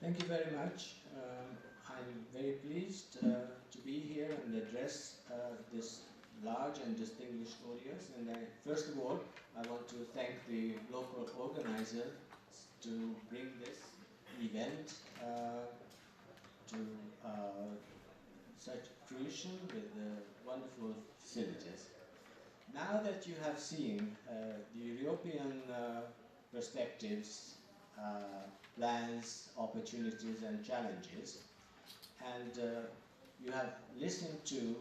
Thank you very much. I'm very pleased to be here and address this large and distinguished audience. And first of all, I want to thank the local organizers to bring this event to such fruition with wonderful facilities. Now that you have seen the European perspectives, plans, opportunities and challenges, and you have listened to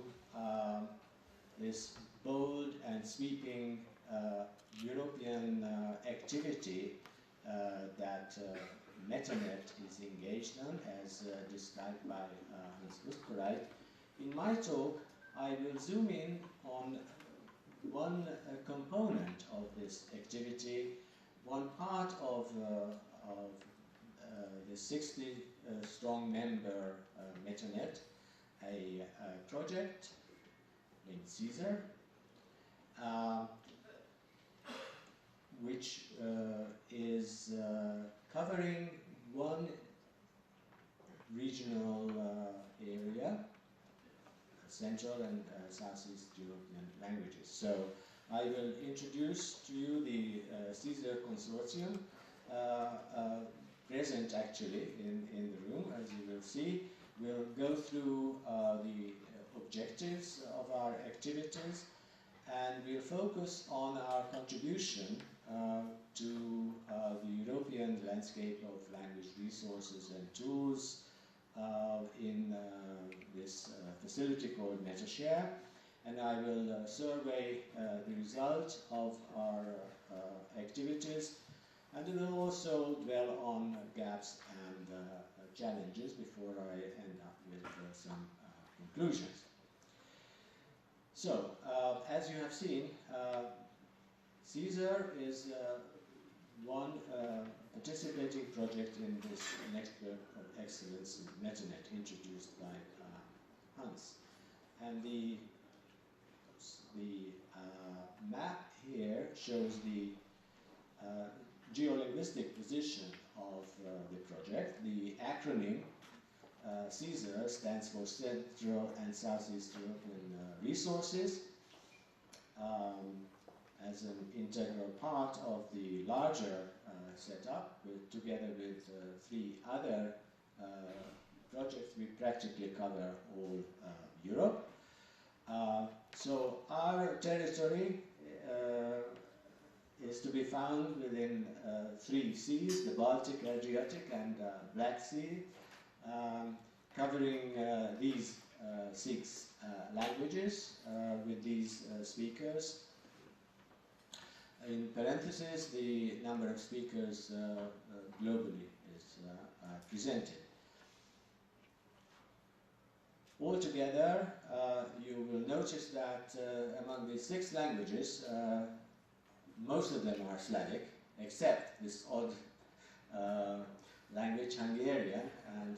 this bold and sweeping European activity that Metanet is engaged in, as described by Hans Buskereit. In my talk, I will zoom in on one component of this activity, one part of the 60 strong member Metanet, a project named CESAR, which is covering one regional area, Central and Southeast European languages. So I will introduce to you the CESAR consortium, present actually in the room, as you will see. We'll go through the objectives of our activities, and we'll focus on our contribution to the European landscape of language resources and tools in this facility called MetaShare, and I will survey the result of our activities, and we will also dwell on gaps and challenges before I end up with some conclusions. So, as you have seen, CESAR is one participating project in this network of excellence in Metanet introduced by Hans. And the map here shows the geo-linguistic position of the project. The acronym CESAR stands for Central and Southeast European Resources, as an integral part of the larger setup, together with three other projects. We practically cover all Europe. So our territory is to be found within three seas, the Baltic, Adriatic and Black Sea, covering these six languages with these speakers. In parentheses, the number of speakers globally is presented. Altogether, you will notice that among these six languages, most of them are Slavic, except this odd language, Hungarian, and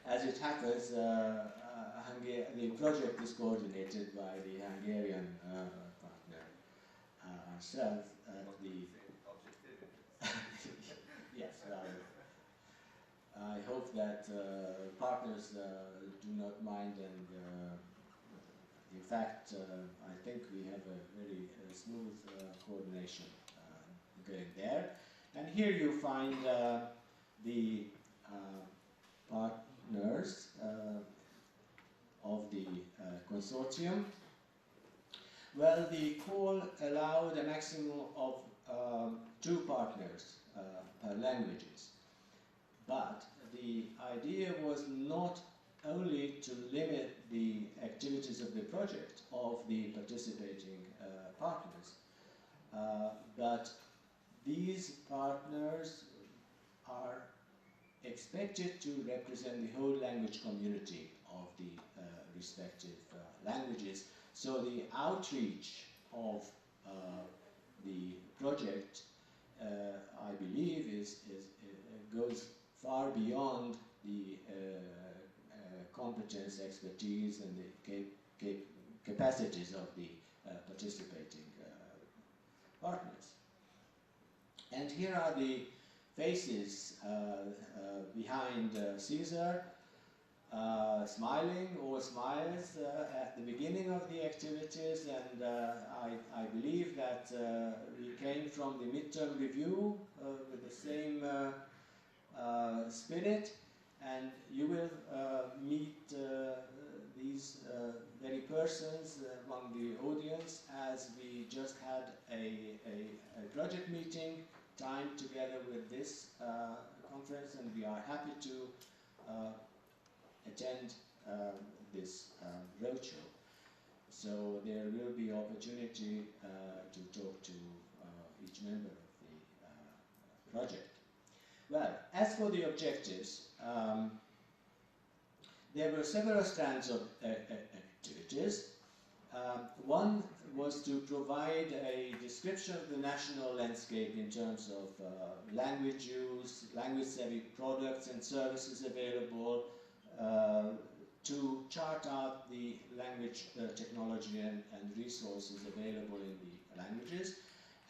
as it happens, the project is coordinated by the Hungarian partner ourselves at the... Yes, I hope that partners do not mind, and in fact, I think we have a very smooth coordination going there. And here you find the partners of the consortium. Well, the call allowed a maximum of 2 partners per languages. But the idea was not only to limit the activities of the project of the participating partners, but these partners are expected to represent the whole language community of the respective languages. So the outreach of the project, I believe, goes far beyond the competence, expertise, and the capacities of the participating partners. And here are the faces behind CESAR, smiling or smiles at the beginning of the activities, and I believe that we came from the midterm review with the same spirit, and you will meet these very persons among the audience, as we just had a project meeting timed together with this conference, and we are happy to attend this roadshow. So there will be opportunity to talk to each member of the project. Well, as for the objectives, there were several strands of activities. One was to provide a description of the national landscape in terms of language use, language-savvy products and services available, to chart out the language technology and resources available in the languages.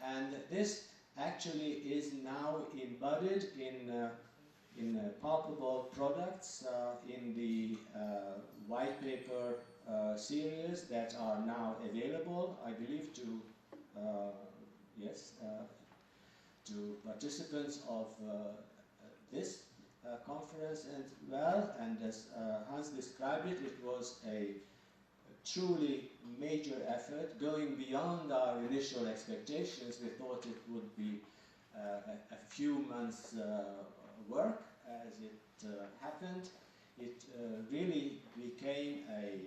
And this actually is now embodied in palpable products in the white paper series that are now available, I believe, to to participants of this conference. And well, and as Hans described it, it was a truly major effort, going beyond our initial expectations. We thought it would be a few months work. As it happened, it really became a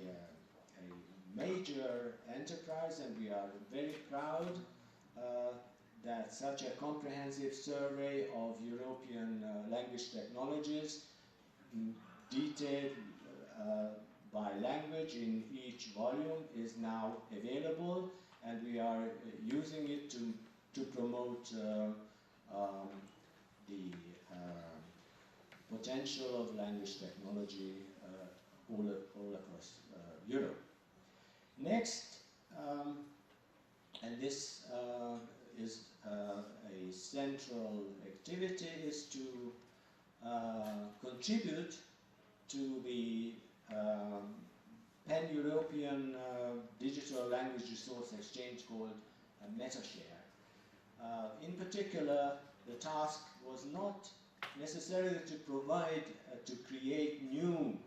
major enterprise, and we are very proud that such a comprehensive survey of European language technologies, detailed by language in each volume, is now available, and we are using it to promote the potential of language technology all across Europe. Next, and this is a central activity, is to contribute to the pan-European digital language resource exchange called MetaShare. In particular, the task was not necessarily to provide, to create new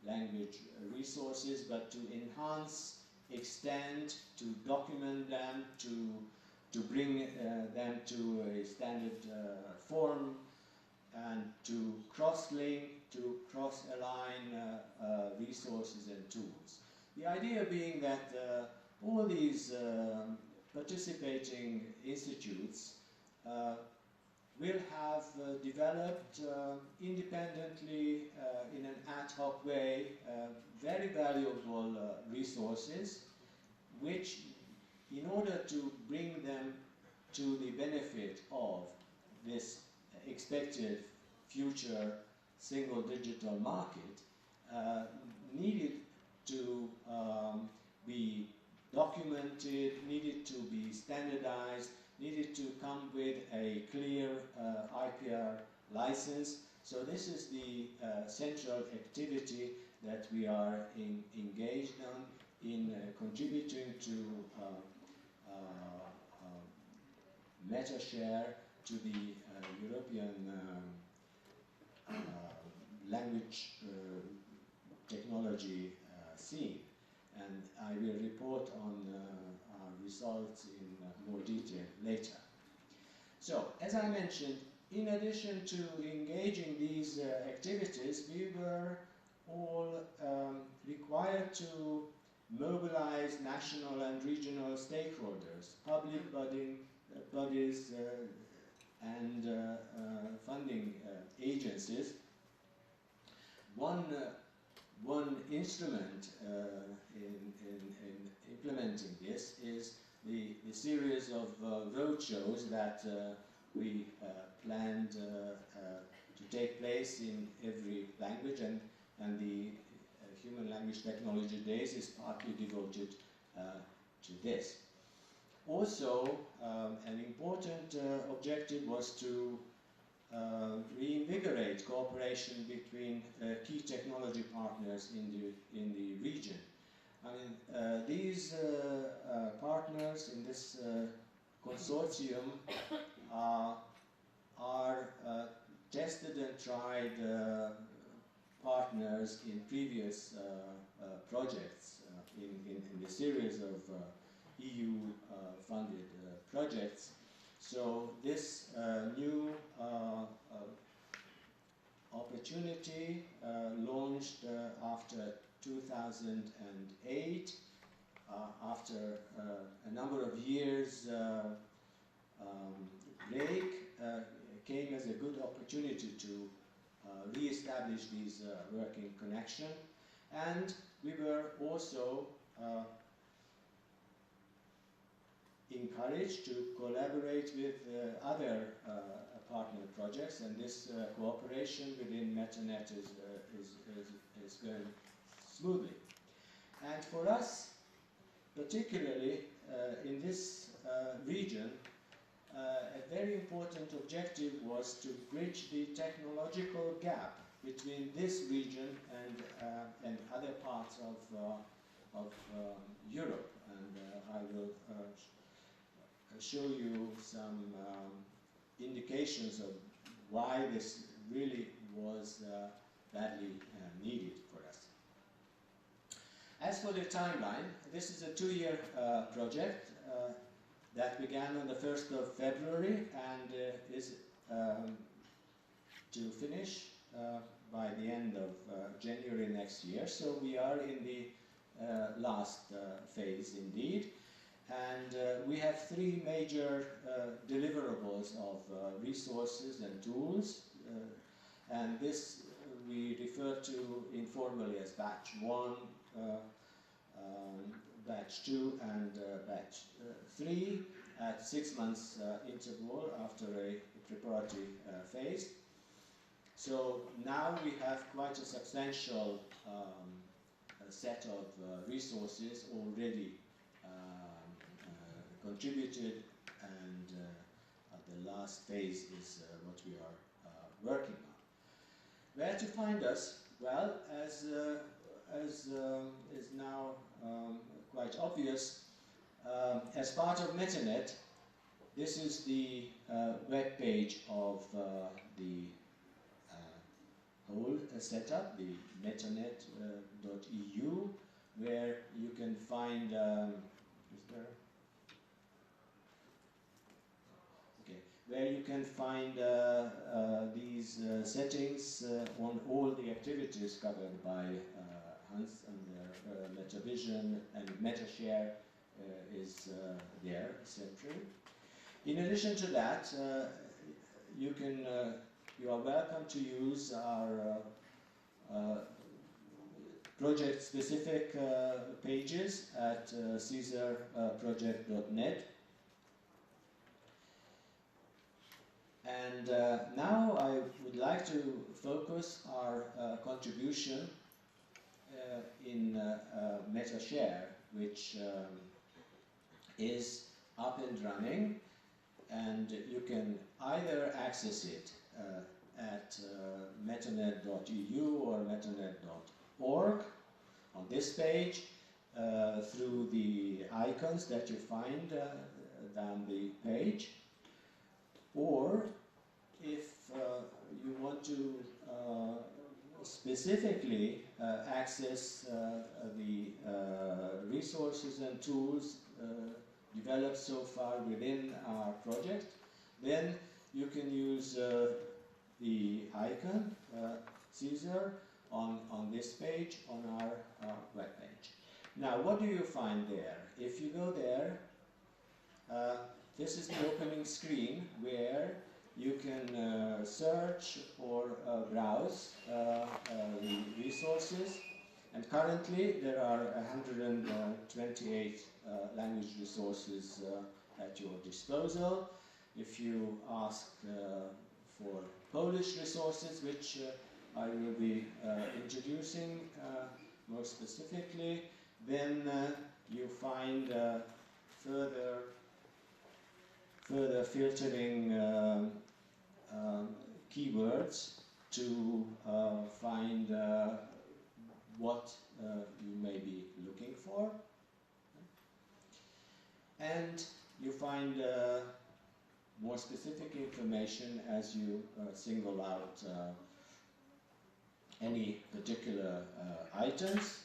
language resources, but to enhance, extend, to document them, to bring them to a standard form, and to cross-link, to cross-align resources and tools. The idea being that all these participating institutes will have developed independently in an ad hoc way very valuable resources, which, in order to bring them to the benefit of this expected future single digital market, needed to be documented, needed to be standardized, needed to come with a clear IPR license. So this is the central activity that we are engaged on in contributing to MetaShare, to the European language technology scene. And I will report on our results in more detail later. So, as I mentioned, in addition to engaging these activities, we were all required to mobilize national and regional stakeholders, public bodies and funding agencies. One instrument in implementing this is the series of roadshows that we planned to take place in every language, and the Human Language Technology Days is partly devoted to this. Also, an important objective was to reinvigorate cooperation between key technology partners in the region. I mean, these partners in this consortium are tested and tried partners in previous projects, in the series of EU-funded projects. So this new opportunity launched after 2008, after a number of years break, came as a good opportunity to re-establish these working connection. And we were also encouraged to collaborate with other partner projects, and this cooperation within MetaNet is going smoothly. And for us, particularly in this region, a very important objective was to bridge the technological gap between this region and other parts of Europe. And I will show you some indications of why this really was badly needed for us. As for the timeline, this is a 2-year project that began on the 1st of February and is to finish by the end of January next year. So we are in the last phase indeed. And we have 3 major deliverables of resources and tools. And this we refer to informally as batch 1, batch 2 and batch 3 at 6 months interval after a preparatory phase. So now we have quite a substantial set of resources already contributed, and the last phase is what we are working on. Where to find us? Well, as is now quite obvious, as part of MetaNet, this is the web page of the whole setup, the metanet.eu, where you can find where you can find these settings on all the activities covered by Hans, and MetaVision and MetaShare is there centrally. In addition to that, you are welcome to use our project-specific pages at CESARproject.net. And now I would like to focus our contribution in MetaShare, which is up and running, and you can either access it at metanet.eu or metanet.org on this page through the icons that you find down the page. Or if you want to specifically access the resources and tools developed so far within our project, then you can use the icon CESAR on this page on our web page. Now, what do you find there? If you go there, this is the opening screen where you can search or browse the resources. And currently there are 128 language resources at your disposal. If you ask for Polish resources, which I will be introducing more specifically, then you find further filtering keywords to find what you may be looking for. And you find more specific information as you single out any particular items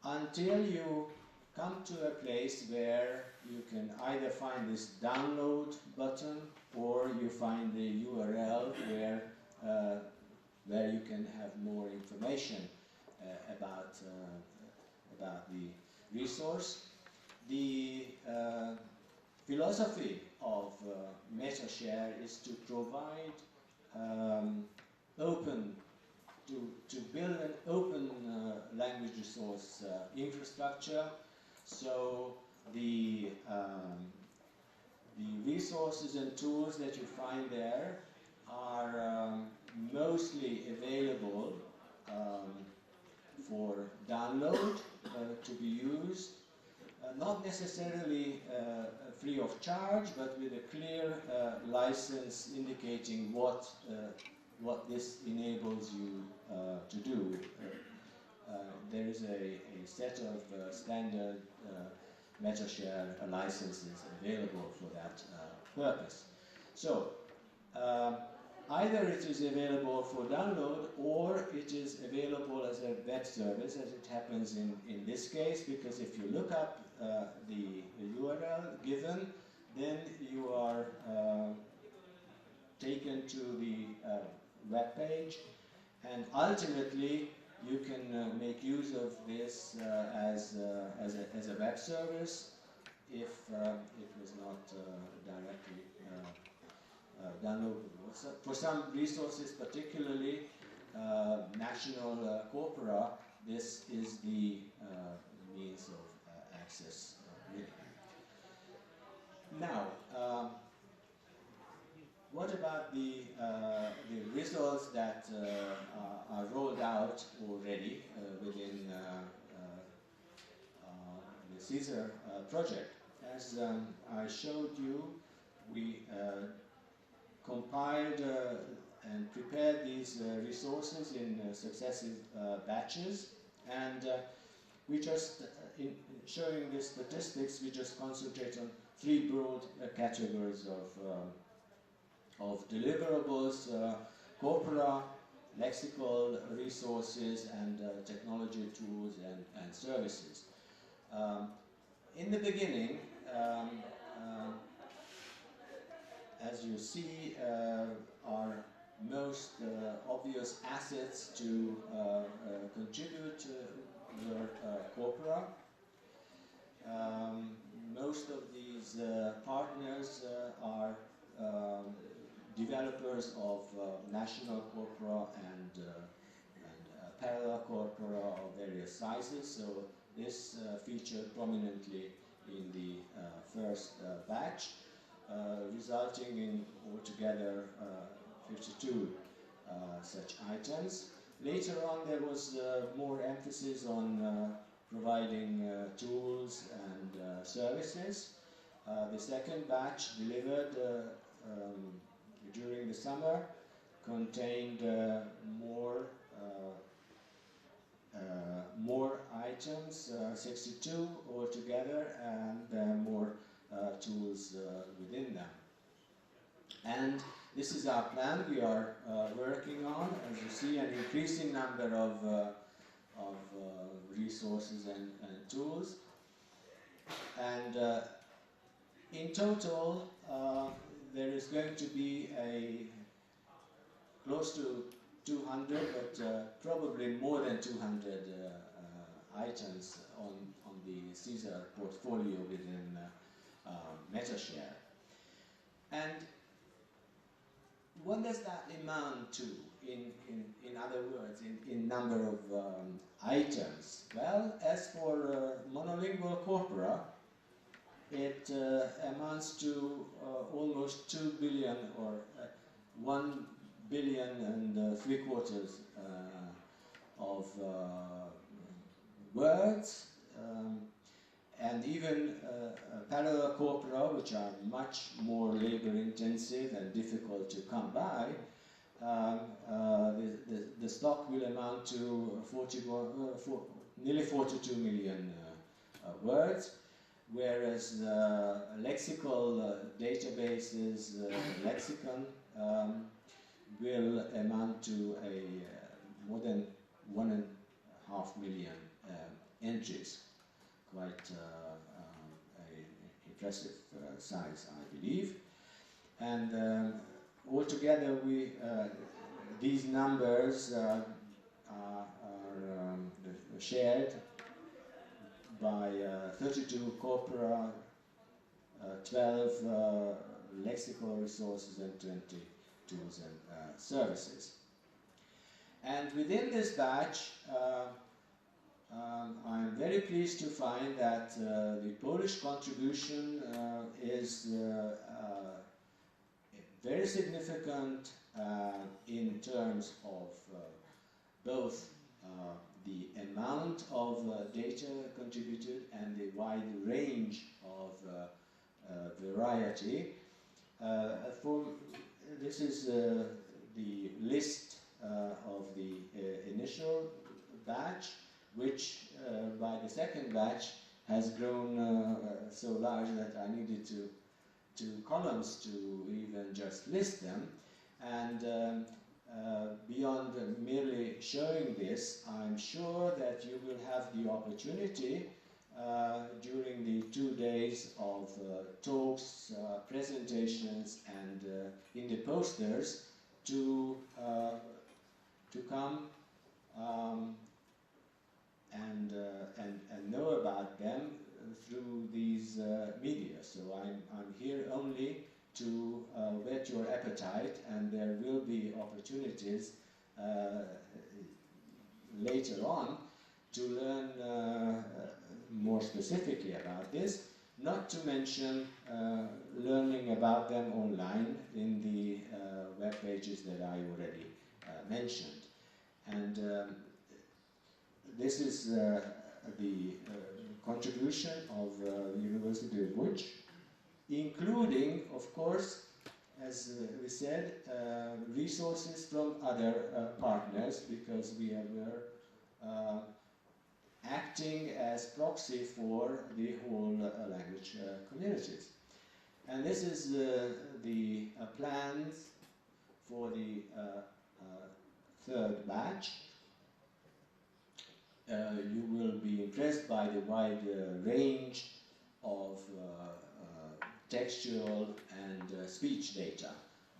until you come to a place where you can either find this download button or you find the URL where you can have more information about the resource. The philosophy of MetaShare is to provide to build an open language resource infrastructure, so the resources and tools that you find there are mostly available for download to be used, not necessarily free of charge, but with a clear license indicating what this enables you to do. There is a set of standard MetaShare licenses available for that purpose. So either it is available for download or it is available as a web service, as it happens in this case, because if you look up the URL given, then you are taken to the web page, and ultimately you can make use of this as a web service if it was not directly downloadable. So for some resources, particularly national corpora, this is the means of access. Now, what about the results that are rolled out already within the CESAR project? As I showed you, we compiled and prepared these resources in successive batches, and we just, in showing the statistics, we just concentrate on three broad categories of deliverables: corpora, lexical resources, and technology tools and services. In the beginning, as you see, our most obvious assets to contribute were corpora. Most of these partners are developers of national corpora and parallel corpora of various sizes, so this featured prominently in the first batch, resulting in altogether 52 such items. Later on there was more emphasis on providing tools and services. The second batch delivered during the summer contained more items, 62 altogether, and more tools within them. And this is our plan. We are working on, as you see, an increasing number of resources and tools. And in total, there is going to be close to 200, but probably more than 200 items on the CESAR portfolio within MetaShare. And what does that amount to, in other words, in number of items? Well, as for monolingual corpora, it amounts to almost 2 billion or 1 billion and 3/4 of words, and even parallel corpora, which are much more labor intensive and difficult to come by, the stock will amount to nearly 42 million words, whereas lexical databases, lexicon, will amount to more than 1.5 million entries. Quite an impressive size, I believe. And altogether, these numbers are shared by 32 corpora, 12 lexical resources, and 20 tools and services. And within this batch, I'm very pleased to find that the Polish contribution is very significant in terms of both the amount of data contributed and the wide range of variety. This is the list of the initial batch, which by the second batch has grown so large that I needed two columns to even just list them. And beyond merely showing this, I'm sure that you will have the opportunity during the 2 days of talks, presentations, and in the posters to come and know about them through these media. So I'm here only to whet your appetite, and there will be opportunities later on to learn more specifically about this, not to mention learning about them online in the web pages that I already mentioned. And this is the contribution of the University of Łódź, including, of course, as we said, resources from other partners, because we were acting as proxy for the whole language communities. And this is the plans for the third batch. You will be impressed by the wide range of textual and speech data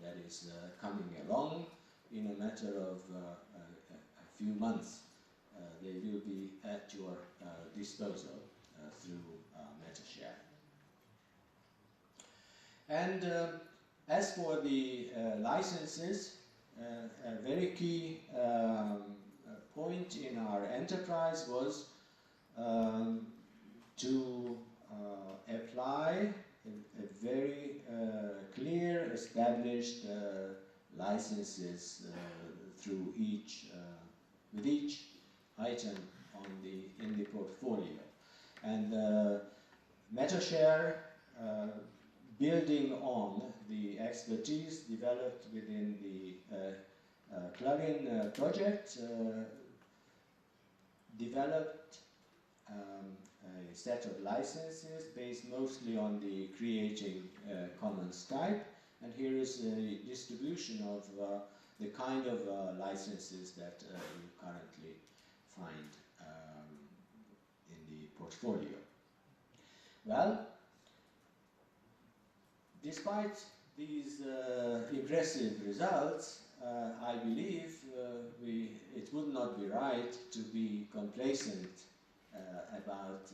that is coming along in a matter of a few months. They will be at your disposal through MetaShare. And as for the licenses, a very key point in our enterprise was to apply a very clear, established licenses through with each item in the portfolio. And MetaShare, building on the expertise developed within the Clarin project, developed a set of licenses based mostly on the Creating Commons type, and here is a distribution of the kind of licenses that you currently find in the portfolio. Well, despite these impressive results, I believe it would not be right to be complacent about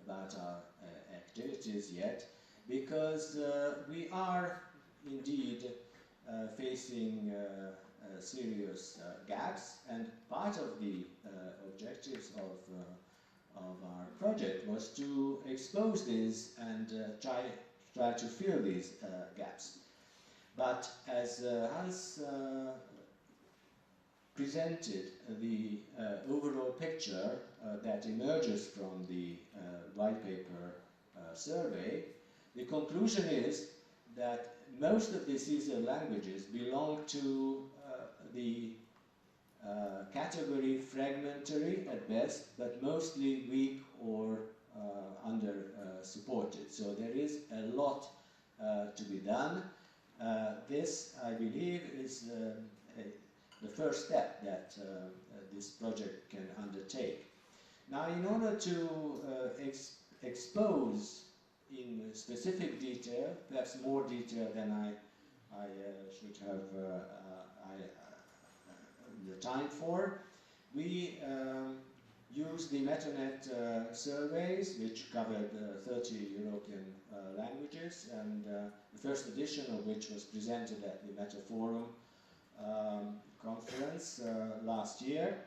our activities yet, because we are indeed facing serious gaps, and part of the objectives of our project was to expose these and try to fill these gaps. But as Hans presented the overall picture that emerges from the white paper survey, the conclusion is that most of the CESAR languages belong to the category fragmentary at best, but mostly weak or under supported. So there is a lot to be done. This, I believe, is the first step that this project can undertake. Now, in order to expose in specific detail, perhaps more detail than I should have the time for, we used the MetaNet surveys, which covered 30 European languages, and the first edition of which was presented at the Meta Forum conference last year,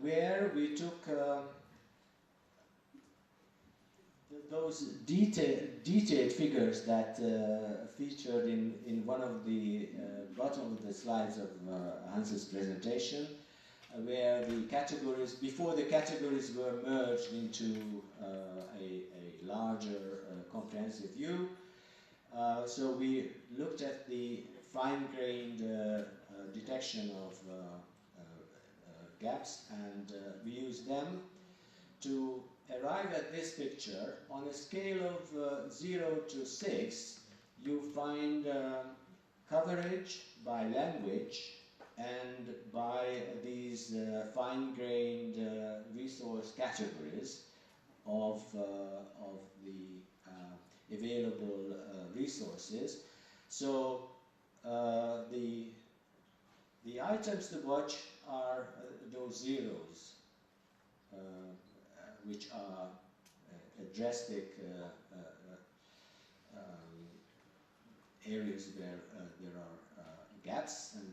where we took those detailed figures that featured in one of the bottom of the slides of Hans's presentation, where the categories, before the categories were merged into a larger comprehensive view. So we looked at the fine-grained detection of gaps, and we used them to arrive at this picture. On a scale of 0 to 6, you find coverage by language and by these fine-grained resource categories of the available resources. So the items to watch are those zeros, which are drastic areas where there are gaps. And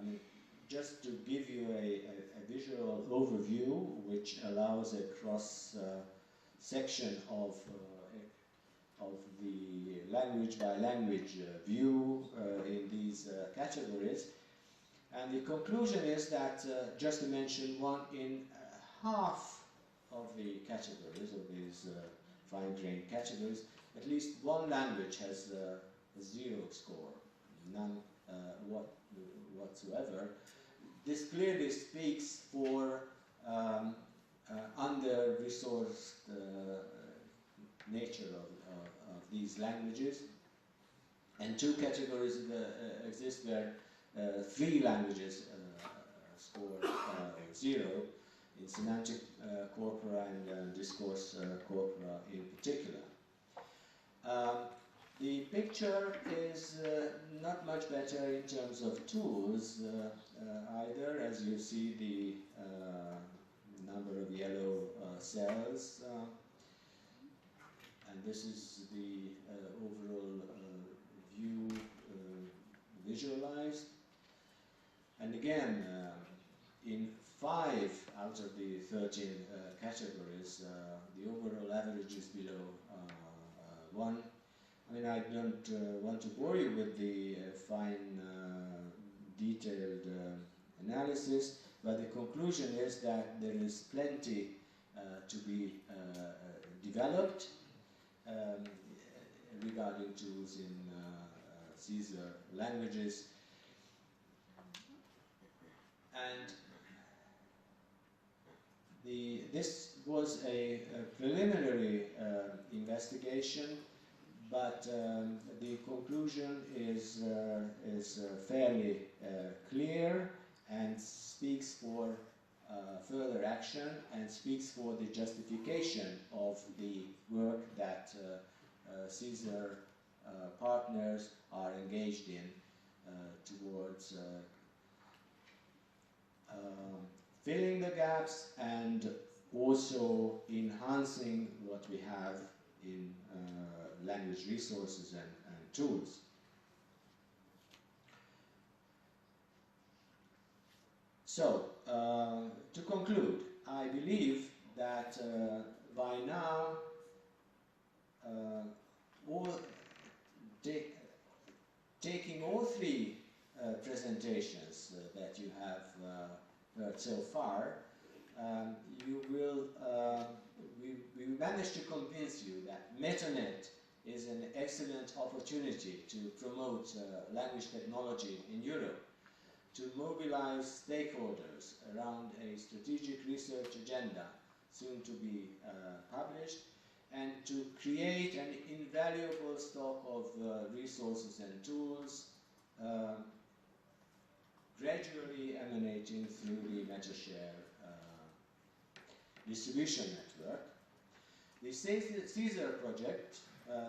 I mean, just to give you a visual overview, which allows a cross section of the language by language view in these categories. And the conclusion is that, just to mention one, in half of the categories, of these fine-grained categories, at least one language has a 0 score, none whatsoever. This clearly speaks for under-resourced nature of these languages. And two categories exist where 3 languages score 0, in semantic corpora and discourse corpora in particular. The picture is not much better in terms of tools either, as you see the number of yellow cells, and this is the overall view visualized. And again, in 5 out of the 13 categories, the overall average is below 1. I mean, I don't want to bore you with the fine, detailed analysis, but the conclusion is that there is plenty to be developed regarding tools in CESAR languages. And this was a preliminary investigation, but the conclusion is fairly clear and speaks for further action and speaks for the justification of the work that CESAR partners are engaged in towards filling the gaps and also enhancing what we have in language resources and tools. So, to conclude, I believe that by now taking all 3 presentations that you have heard so far, we managed to convince you that MetaNet is an excellent opportunity to promote language technology in Europe, to mobilize stakeholders around a strategic research agenda soon to be published, and to create an invaluable stock of resources and tools gradually emanating through the MetaShare distribution network. The CESAR project,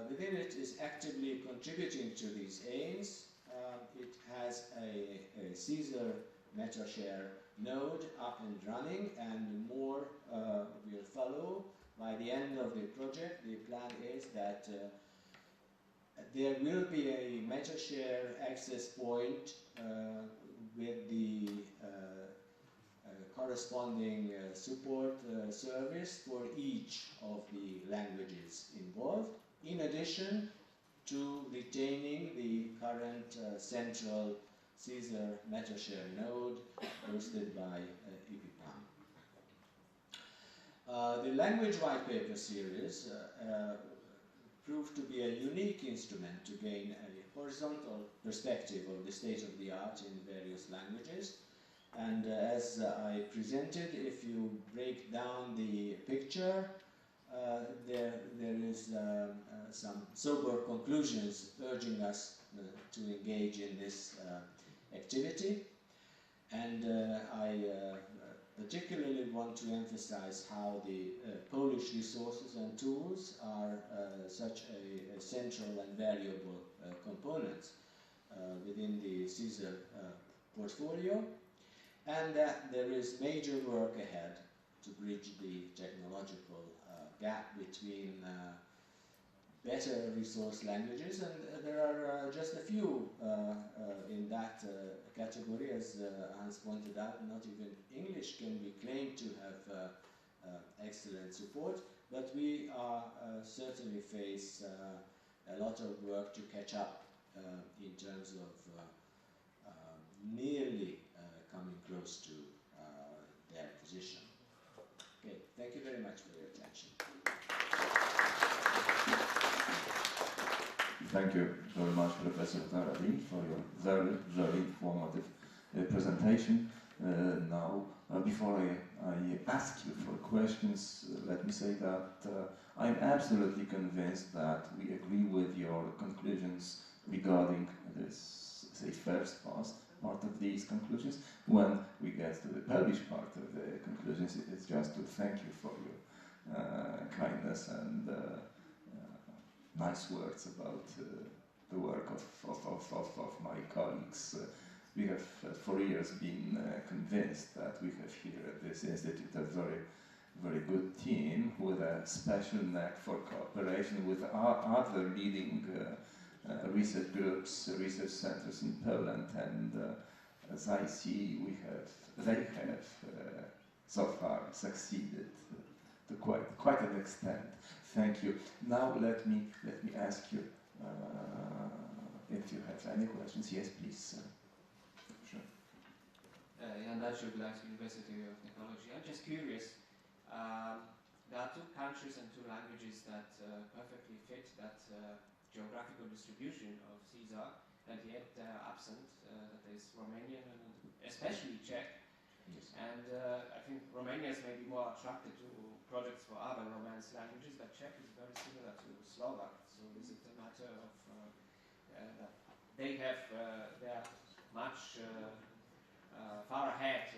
within it, is actively contributing to these aims. It has a CESAR MetaShare node up and running, and more will follow. By the end of the project, the plan is that there will be a MetaShare access point with the corresponding support service for each of the languages involved, in addition to retaining the current central CESAR MetaShare node hosted by EPPAM. The language white paper series proved to be a unique instrument to gain a horizontal perspective of the state of the art in various languages. And as I presented, if you break down the picture, there is some sober conclusions urging us to engage in this activity. And I particularly want to emphasize how the Polish resources and tools are such a central and valuable component within the CESAR portfolio, and that there is major work ahead to bridge the technological gap between better resource languages, and there are just a few in that category. As Hans pointed out, not even English can be claimed to have excellent support, but we certainly face a lot of work to catch up in terms of nearly coming close to their position. Okay, thank you very much for your attention. Thank you very much, Professor Váradi, for your very, very informative presentation. Now, before I ask you for questions, let me say that I'm absolutely convinced that we agree with your conclusions regarding this, say, first part of these conclusions. When we get to the published part of the conclusions, it's just to thank you for your kindness and nice words about the work of my colleagues. We have for years been convinced that we have here at this institute a very, very good team with a special knack for cooperation with other leading research groups, research centers in Poland, and as I see, they have so far succeeded to quite an extent. Thank you. Now let me ask you if you have any questions. Yes, please. Sure. Jan Dajcsuk, University of Technology. I'm just curious. There are two countries and two languages that perfectly fit that geographical distribution of CESAR, and yet they're absent. That is Romanian and especially Czech. Yes. And I think Romania is maybe more attracted to projects for other Romance languages, but Czech is very similar to Slovak. So is it a matter of that they are much far ahead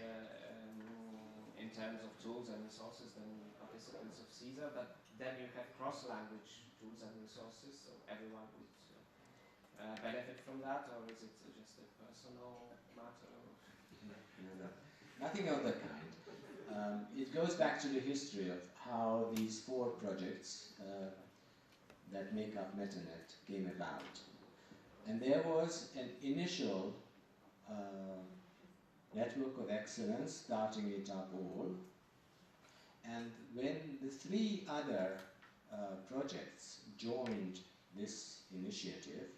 in terms of tools and resources than participants of CESAR, but then you have cross-language tools and resources, so everyone would benefit from that, or is it just a personal matter? No. Nothing of that kind. It goes back to the history of how these four projects that make up MetaNet came about. And there was an initial network of excellence starting it up all. And when the three other projects joined this initiative,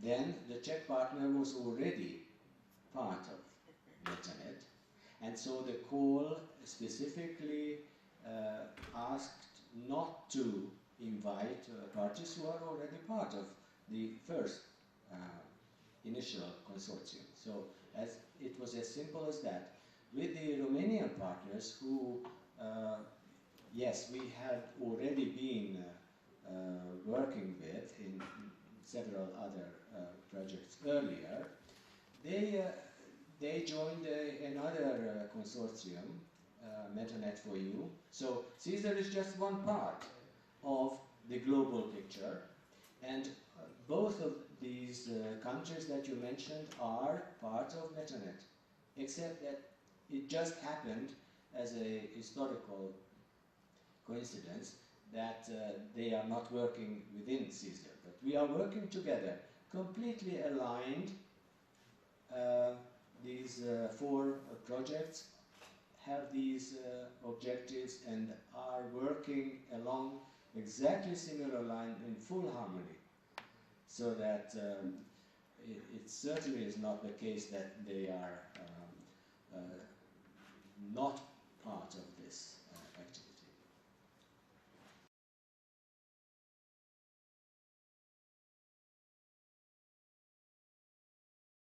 then the Czech partner was already part of Metanet. And so the call specifically asked not to invite parties who are already part of the first initial consortium. So it was as simple as that. With the Romanian partners who, yes, we had already been working with in several other projects earlier, they joined another consortium, Metanet for You. So CESAR is just one part of the global picture, and both of these countries that you mentioned are part of Metanet, except that it just happened as a historical coincidence that they are not working within CESAR, but we are working together, completely aligned. These four projects have these objectives and are working along exactly similar line in full harmony. So that it certainly is not the case that they are not part of this.